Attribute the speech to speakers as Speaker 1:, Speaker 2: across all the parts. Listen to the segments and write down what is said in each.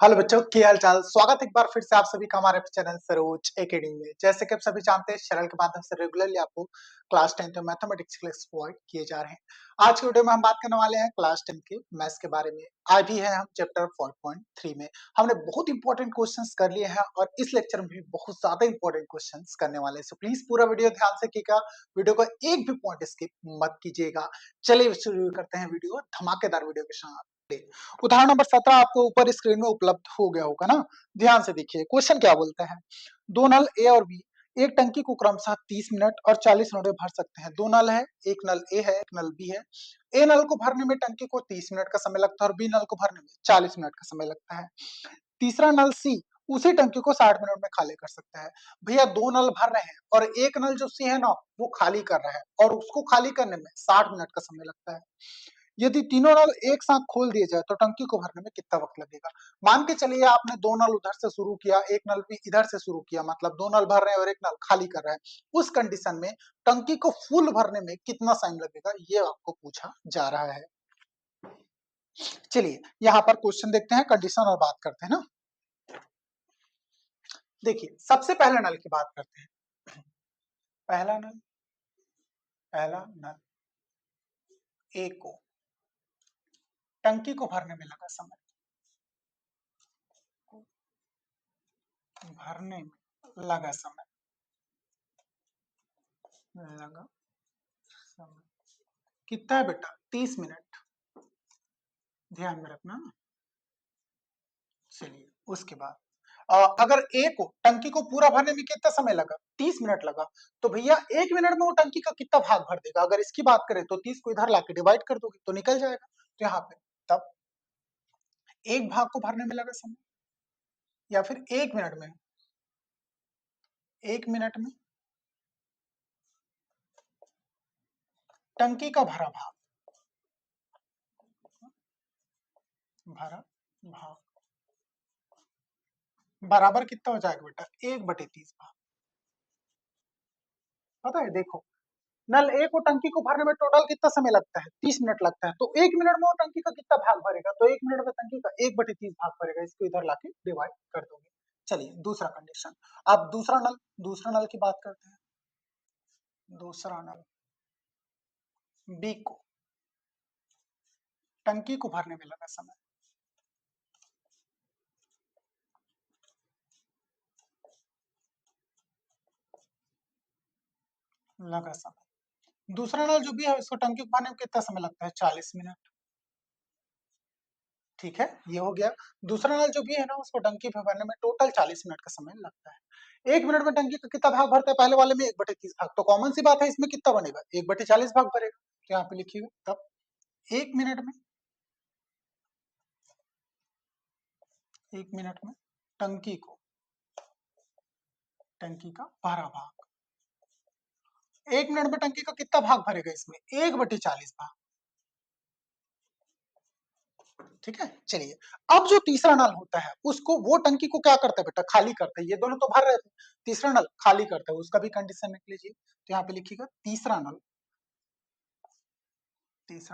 Speaker 1: Hello बच्चों, क्या हाल चाल। स्वागत है एक बार फिर से आप सभी का हमारे चैनल सरोज एकेडमी में। जैसे कि आप सभी जानते हैं, चैनल के माध्यम से रेगुलरली आपको क्लास 10 में मैथमेटिक्स क्लास प्रोवाइड किए जा रहे हैं। आज की वीडियो में हम बात करने वाले हैं क्लास 10 के मैथ्स के बारे में। आज भी है हम चैप्टर 4.3 में। हमने बहुत इंपॉर्टेंट क्वेश्चंस कर लिए हैं और इस लेक्चर में भी बहुत ज्यादा इंपॉर्टेंट क्वेश्चंस करने वाले हैं। सो प्लीज पूरा वीडियो ध्यान से कीजिएगा, वीडियो का एक भी पॉइंट स्किप मत कीजिएगा। चलिए शुरू करते हैं वीडियो धमाकेदार वीडियो के साथ। उदाहरण नंबर 17 आपको ऊपर स्क्रीन में उपलब्ध हो गया होगा ना। ध्यान से देखिए क्वेश्चन क्या बोलता है। दो नल ए और बी एक टंकी को क्रमशः 30 मिनट और 40 मिनट में भर सकते हैं। दो नल है, एक नल ए है, एक नल बी है। ए नल को भरने में टंकी को 30 मिनट का समय लगता है और बी नल को भरने में 40 मिनट का समय लगता है। तीसरा नल सी उसी टंकी को 60 मिनट में खाली कर सकता है। भैया दो नल भर रहे हैं और एक नल जो सी है ना वो खाली कर रहा है और उसको खाली करने में 60 मिनट का समय लगता है। यदि तीनों नल एक साथ खोल दिए जाए तो टंकी को भरने में कितना वक्त लगेगा। मान के चलिए आपने दो नल उधर से शुरू किया, एक नल भी इधर से शुरू किया, मतलब दो नल भर रहे हैं और एक नल खाली कर रहा है। उस कंडीशन में टंकी को फुल भरने में कितना टाइम लगेगा, ये आपको पूछा जा रहा है। चलिए यहाँ पर क्वेश्चन देखते हैं, कंडीशन और बात करते हैं ना। देखिए सबसे पहले नल की बात करते हैं। पहला नल ए को टंकी को भरने में लगा समय, भरने में लगा समय लगा समय कितना है बेटा, 30 मिनट। ध्यान में रखना। चलिए उसके बाद अगर ए को टंकी को पूरा भरने में कितना समय लगा, 30 मिनट लगा, तो भैया एक मिनट में वो टंकी का कितना भाग भर देगा। अगर इसकी बात करें तो 30 को इधर लाके डिवाइड कर दोगे तो निकल जाएगा। तो यहाँ पे तब एक भाग को भरने में लगा समय या फिर एक मिनट में टंकी का भरा भाग बराबर कितना हो जाएगा बेटा, 1/30 भाग। पता है देखो, नल ए को टंकी को भरने में टोटल कितना समय लगता है, 30 मिनट लगता है। तो एक मिनट में वो टंकी का कितना भाग भरेगा, तो एक मिनट में टंकी का 1/30 भाग भरेगा। इसको इधर लाके डिवाइड कर दोगे। चलिए दूसरा कंडीशन। अब दूसरा नल की बात करते हैं। दूसरा नल बी को टंकी को भरने में लगा समय, दूसरा नल जो भी है उसको टंकी को भरने में कितना समय लगता है, 40 मिनट। ठीक है, ये हो गया। दूसरा नल जो भी है ना उसको टंकी पे भरने में टोटल 40 मिनट का समय लगता है। एक मिनट में टंकी का कितना भाग भरता है, पहले वाले में 1/30 भाग। तो कॉमन सी बात है, इसमें कितना बनेगा, 1/40 भाग भरेगा। तो यहाँ पे लिखिए तब एक मिनट में टंकी को टंकी का भरा भाग, एक मिनट में टंकी का कितना भाग भरेगा, इसमें 1/40 भाग। ठीक है, चलिए अब जो तीसरा नल होता है उसको वो टंकी को क्या करता है बेटा, खाली करता है। ये दोनों तो भर रहे थे, तीसरा नल खाली करता है, उसका भी कंडीशन लिख लीजिए। तो यहाँ पे लिखिएगा तीसरा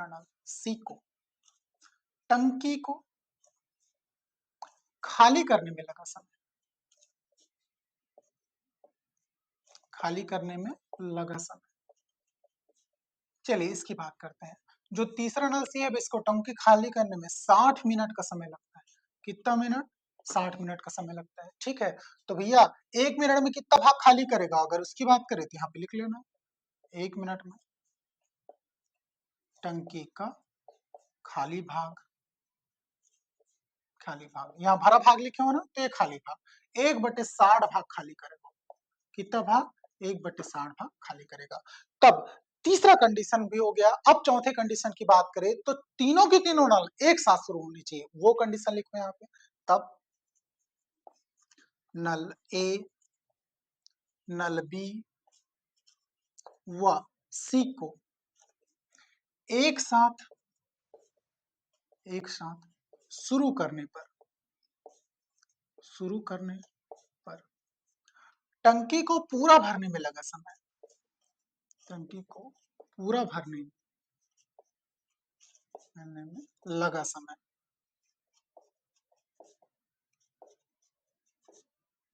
Speaker 1: नल सी को टंकी को खाली करने में लगा समय, खाली करने में लगा समय। चलिए इसकी बात करते हैं। जो तीसरा नल सी है इसको टंकी खाली करने में 60 मिनट का समय लगता है। कितना मिनट, 60 मिनट का समय लगता है। ठीक है, तो भैया एक मिनट में कितना भाग खाली करेगा, अगर उसकी बात करें तो यहाँ पे लिख लेना, एक मिनट में टंकी का खाली भाग, यहाँ भरा भाग लिखे हो ना, तो ये खाली भाग 1/60 भाग खाली करेगा। कितना भाग, 1/60 भाग खाली करेगा। तब तीसरा कंडीशन भी हो गया। अब चौथे कंडीशन की बात करें तो तीनों की तीनों नल एक साथ शुरू होनी चाहिए, वो कंडीशन लिखो यहाँ पे। तब नल ए, नल बी व सी को एक साथ शुरू करने पर टंकी को पूरा भरने में लगा समय, टंकी को पूरा भरने में लगा समय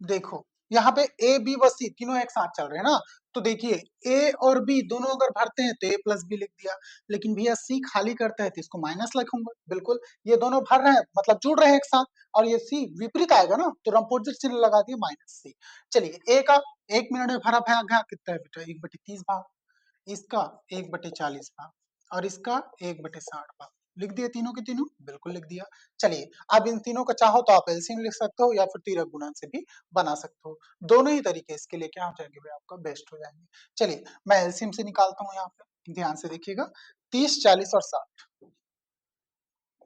Speaker 1: देखो यहाँ पे ए बी व सी तीनों एक साथ चल रहे हैं ना, तो देखिए ए और बी दोनों अगर भरते हैं तो ए प्लस बी लिख दिया, लेकिन भैया सी खाली करता है तो इसको माइनस लिखूंगा। बिल्कुल, ये दोनों भर रहे हैं मतलब जुड़ रहे हैं एक साथ, और ये सी विपरीत आएगा ना, तो अपोजिट चिन्ह लगा दिया माइनस सी। चलिए ए का 1 मिनट में भरा भाग कितना है बेटा, 1/30 भाग, इसका 1/40 भाग, और इसका 1/60 भाग। लिख दिए तीनों के तीनों, बिल्कुल लिख दिया। चलिए अब इन तीनों का चाहो तो आप एलसीएम लिख सकते हो या फिर तिरक गुणन से भी बना सकते हो। दोनों ही तरीके इसके लिए क्या हो जाएंगे भाई, आपका बेस्ट हो जाएंगे। चलिए मैं एलसीएम से निकालता हूँ, यहाँ पे ध्यान से देखिएगा। 30, 40 और 60,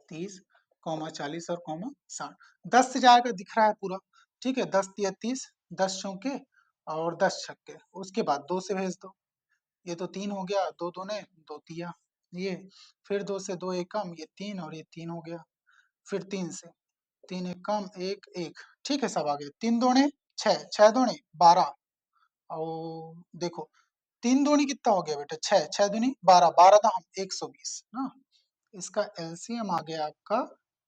Speaker 1: 30, 40 और 60, 10 से जाएगा दिख रहा है पूरा, ठीक है। 10 तिया 30, 10 चौके और 10 छक्के, उसके बाद 2 से भेज दो, ये तो 3 हो गया, 2 दूने 2 तिया, ये फिर 2 से 2 एक कम, ये 3 और ये 3 हो गया, फिर 3 से 3 एक कम, 1 1, ठीक है सब आ गए। 3 दूने 6, 6 दूने 12, और देखो 3 दूनी कितना हो गया बेटा 6, 6 दूनी 12, 12 दाम 120 ना, इसका एलसीएम आ गया आपका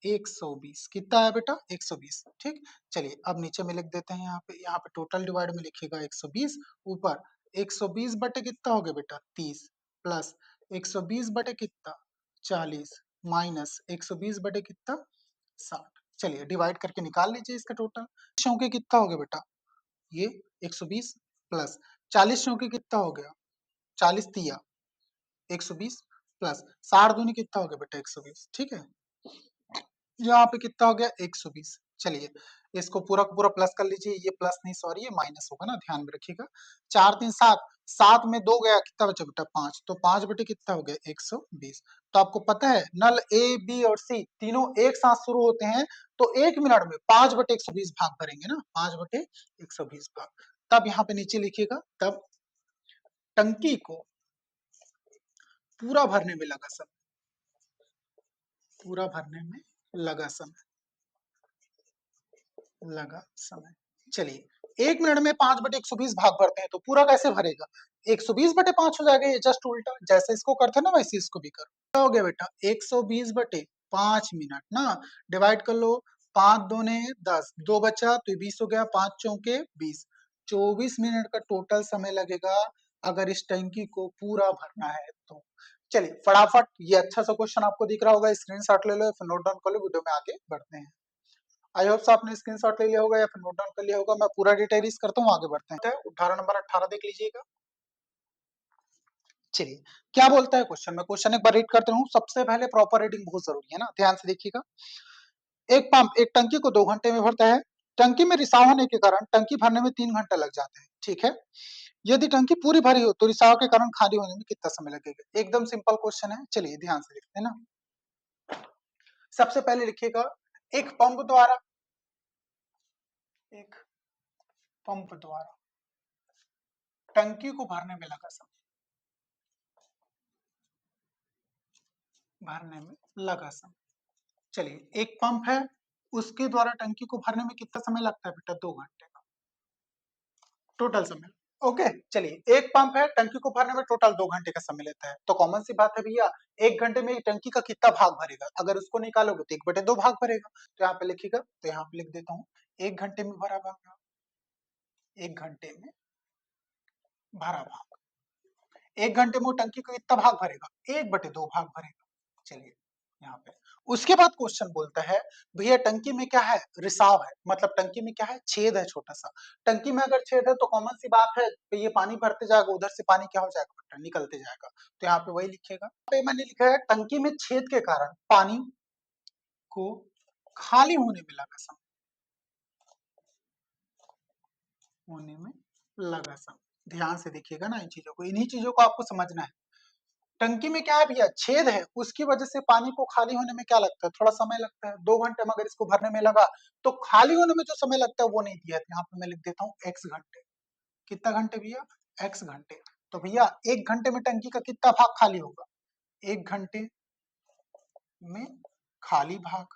Speaker 1: 120। कितना है बेटा 120, ठीक। चलिए अब नीचे में लिख देते हैं, यहाँ पे टोटल डिवाइड में लिखिएगा 120, ऊपर 120 बटे कितना हो गया बेटा 30, प्लस 120 बटे कितना 40, माइनस 120 बटे कितना 60। चलिए डिवाइड करके निकाल लीजिए इसका टोटल। चौके कितना हो गया बेटा, ये 120 प्लस 40 चौके कितना हो गया, 40 तिया 120 प्लस 60 दूनी कितना हो गया बेटा 120, ठीक है। यहाँ पे कितना हो गया 120। चलिए इसको पूरा का पूरा प्लस कर लीजिए, ये प्लस नहीं सॉरी ये माइनस होगा ना, ध्यान में रखिएगा। 4 3 7, 7 में 2 गया कितना बचा बेटा 5, तो 5 बटे कितना हो गया 120। तो आपको पता है नल ए बी और सी तीनों एक साथ शुरू होते हैं, तो 1 मिनट में 5 बटे 120 भाग भरेंगे ना, 5 बटे 120 भाग। तब यहाँ पे नीचे लिखिएगा, तब टंकी को पूरा भरने में लगा समय, पूरा भरने में लगा समय, लगा समय। चलिए 1 मिनट में 5/120 भाग भरते हैं, तो पूरा कैसे भरेगा, 120/5 हो जाएगा, ये जस्ट उल्टा जैसे इसको करते हैं ना वैसे इसको भी करो। क्या हो गया बेटा 120/5 मिनट ना, डिवाइड कर लो, 5 दूने 10, 2 बचा तो 20 हो गया, 5 चौके 20, 24 मिनट का टोटल समय लगेगा अगर इस टंकी को पूरा भरना है तो। चलिए फटाफट, ये अच्छा सा क्वेश्चन आपको दिख रहा होगा, स्क्रीनशॉट ले लो फिर नोट डाउन कर लो, वीडियो में आगे बढ़ते हैं। आई होप आपने स्क्रीनशॉट ले लिया होगा या फिर नोट डाउन कर लिया होगा, मैं पूरा डिटेल करता हूँ, आगे बढ़ते हैं। उदाहरण नंबर 18 देख लीजिएगा। चलिए क्या बोलता है क्वेश्चन में, क्वेश्चन एक बार रीड करते रहूं, सबसे पहले प्रॉपर रीडिंग बहुत जरूरी है ना, ध्यान से देखिएगा। एक पंप एक टंकी को 2 घंटे में भरता है, टंकी में रिसाव होने के कारण टंकी भरने में 3 घंटे लग जाते हैं, ठीक है। यदि टंकी पूरी भरी हो तो रिसाव के कारण खाली होने में कितना समय लगेगा, एकदम सिंपल क्वेश्चन है। चलिए ध्यान से देखते हैं ना, सबसे पहले लिखिएगा एक पंप द्वारा, एक पंप द्वारा टंकी को भरने में लगा समय, भरने में लगा समय। चलिए एक पंप है, उसके द्वारा टंकी को भरने में कितना समय लगता है बेटा 2 घंटे का टोटल समय। ओके चलिए एक पंप है, टंकी को भरने में टोटल 2 घंटे का समय लेता है, तो कॉमन सी बात है भैया 1 घंटे में टंकी का कितना भाग भरेगा, अगर उसको निकालोगे तो 1/2 भाग भरेगा। तो यहाँ पे लिखिएगा, तो यहाँ पे लिख देता हूँ 1 घंटे में भरा भाग, 1 घंटे में भरा भाग, 1 घंटे में टंकी को कितना भाग भरेगा 1/2 भाग भरेगा। चलिए यहाँ पे उसके बाद क्वेश्चन बोलता है भैया टंकी में क्या है, रिसाव है, मतलब टंकी में क्या है, छेद है छोटा सा। टंकी में अगर छेद है तो कॉमन सी बात है तो ये पानी भरते जाएगा, उधर से पानी क्या हो जाएगा बेटा निकलते जाएगा, तो यहाँ पे वही लिखेगा। पे मैंने लिखा है टंकी में छेद के कारण पानी को खाली होने में लगा समय, होने में लगा समय। ध्यान से देखिएगा ना इन चीजों को, इन्हीं चीजों को आपको समझना है। टंकी में क्या है भैया छेद है, उसकी वजह से पानी को खाली होने में क्या लगता है, थोड़ा समय लगता है। 2 घंटे में अगर इसको भरने में लगा तो खाली होने में जो समय लगता है वो नहीं दिया है, यहाँ पे मैं लिख देता हूँ x घंटे। कितना घंटे भैया x घंटे। तो भैया 1 घंटे में टंकी का कितना भाग खाली होगा, 1 घंटे में खाली भाग,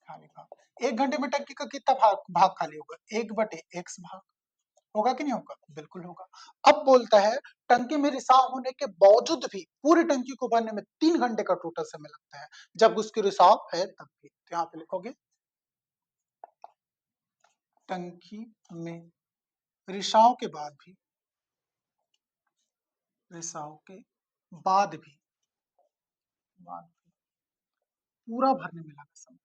Speaker 1: खाली भाग 1 घंटे में टंकी का कितना भाग खाली होगा 1/x भाग, होगा कि नहीं होगा, बिल्कुल होगा। अब बोलता है टंकी में रिसाव होने के बावजूद भी पूरी टंकी को भरने में 3 घंटे का टोटल समय लगता है, जब उसकी रिसाव है तब भी। तो यहाँ पे लिखोगे टंकी में रिसाव के बाद भी बाद भी पूरा भरने में लगा समय,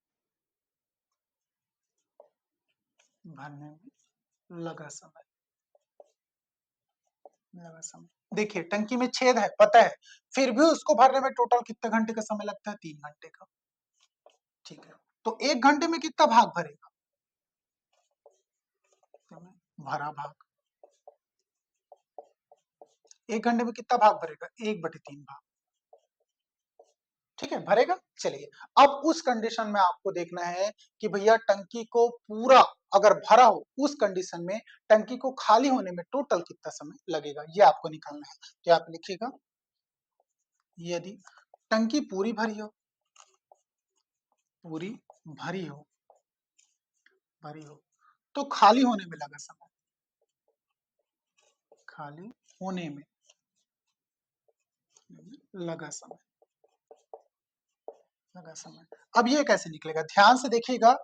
Speaker 1: भरने में लगा समय लगा समय। देखिए टंकी में छेद है पता है, फिर भी उसको भरने में टोटल कितने घंटे का समय लगता है, 3 घंटे का। ठीक है, तो 1 घंटे में कितना भाग भरेगा, भरा भाग 1 घंटे में कितना भाग भरेगा, 1/3 भाग। ठीक है, भरेगा। चलिए अब उस कंडीशन में आपको देखना है कि भैया टंकी को पूरा अगर भरा हो, उस कंडीशन में टंकी को खाली होने में टोटल कितना समय लगेगा, ये आपको निकालना है। तो आप लिखिएगा, यदि टंकी पूरी भरी हो, पूरी भरी हो भरी हो तो खाली होने में लगा समय, खाली होने में लगा समय लगा समय। अब ये कैसे निकलेगा, ध्यान से देखिएगा।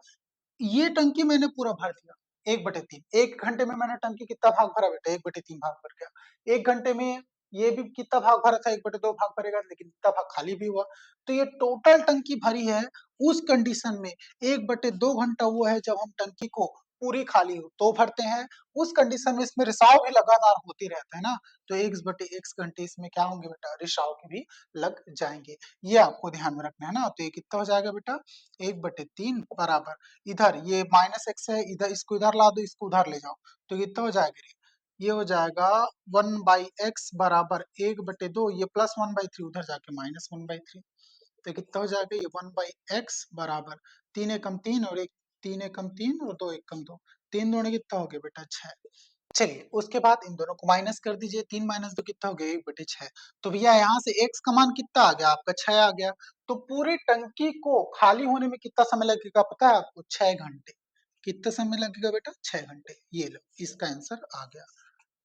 Speaker 1: ये टंकी मैंने पूरा भर दिया, 1/3। 1 घंटे में मैंने टंकी कितना भाग भरा बेटा, 1/3 भाग भर गया। 1 घंटे में ये भी कितना भाग भरा था, 1/2 भाग भरेगा, लेकिन इतना भाग खाली भी हुआ। तो ये टोटल टंकी भरी है। उस कंडीशन में 1/2 घंटा वो है जब हम टंकी को पूरी खाली हो तो भरते हैं। उस कंडीशन में इसमें रिसाव भी लगातार होती रहता है ना, तो 1/x घंटे इसमें क्या होंगे बेटा, रिसाव के भी लग जाएंगे। ये आपको ध्यान में रखना है ना। तो ये कितना हो जाएगा बेटा, 1/3 बराबर, इधर ये -x है, इधर इसको इधर ला दो, इसको उधर ले जाओ, तो कितना हो जाएगा, ये हो जाएगा 1/x बराबर 1/2, ये +1/3 उधर जाके -1/3, तो कितना हो जाएगा, ये 1/x बराबर 3 एकम 3 और 3 एकम 3 और 2 एकम 2, 3 दूनी कितना हो गया बेटा 6। चलिए उसके बाद इन दोनों को माइनस कर दीजिए, 3 माइनस 2 कितना हो गया, 1/6। तो भैया यहाँ से x का मान कितना आ गया आपका, 6 आ गया। तो पूरी टंकी को खाली होने में कितना समय लगेगा पता है आपको, 6 घंटे। कितना समय लगेगा बेटा, 6 घंटे। ये लो, इसका आंसर आ गया।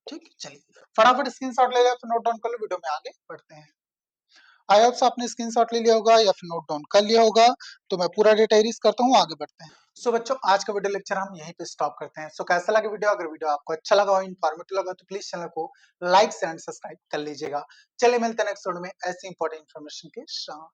Speaker 1: ठीक, चलिए फटाफट स्क्रीनशॉट ले लो, फिर नोट डाउन कर लो, वीडियो में आगे बढ़ते हैं। आई होप आपने स्क्रीनशॉट ले लिया होगा या फिर नोट डाउन कर लिया होगा, तो मैं पूरा डेटा इरेज करता हूँ, आगे बढ़ते हैं। सो बच्चों आज का वीडियो लेक्चर हम यहीं पे स्टॉप करते हैं। सो कैसा लगा वीडियो, अगर वीडियो आपको अच्छा लगा हो, इन्फॉर्मेटिव लगा, तो प्लीज चैनल को लाइक एंड सब्सक्राइब कर लीजिएगा। चलिए मिलते हैं नेक्स्ट वीडियो में ऐसी इंपॉर्टेंट इन्फॉर्मेशन के साथ।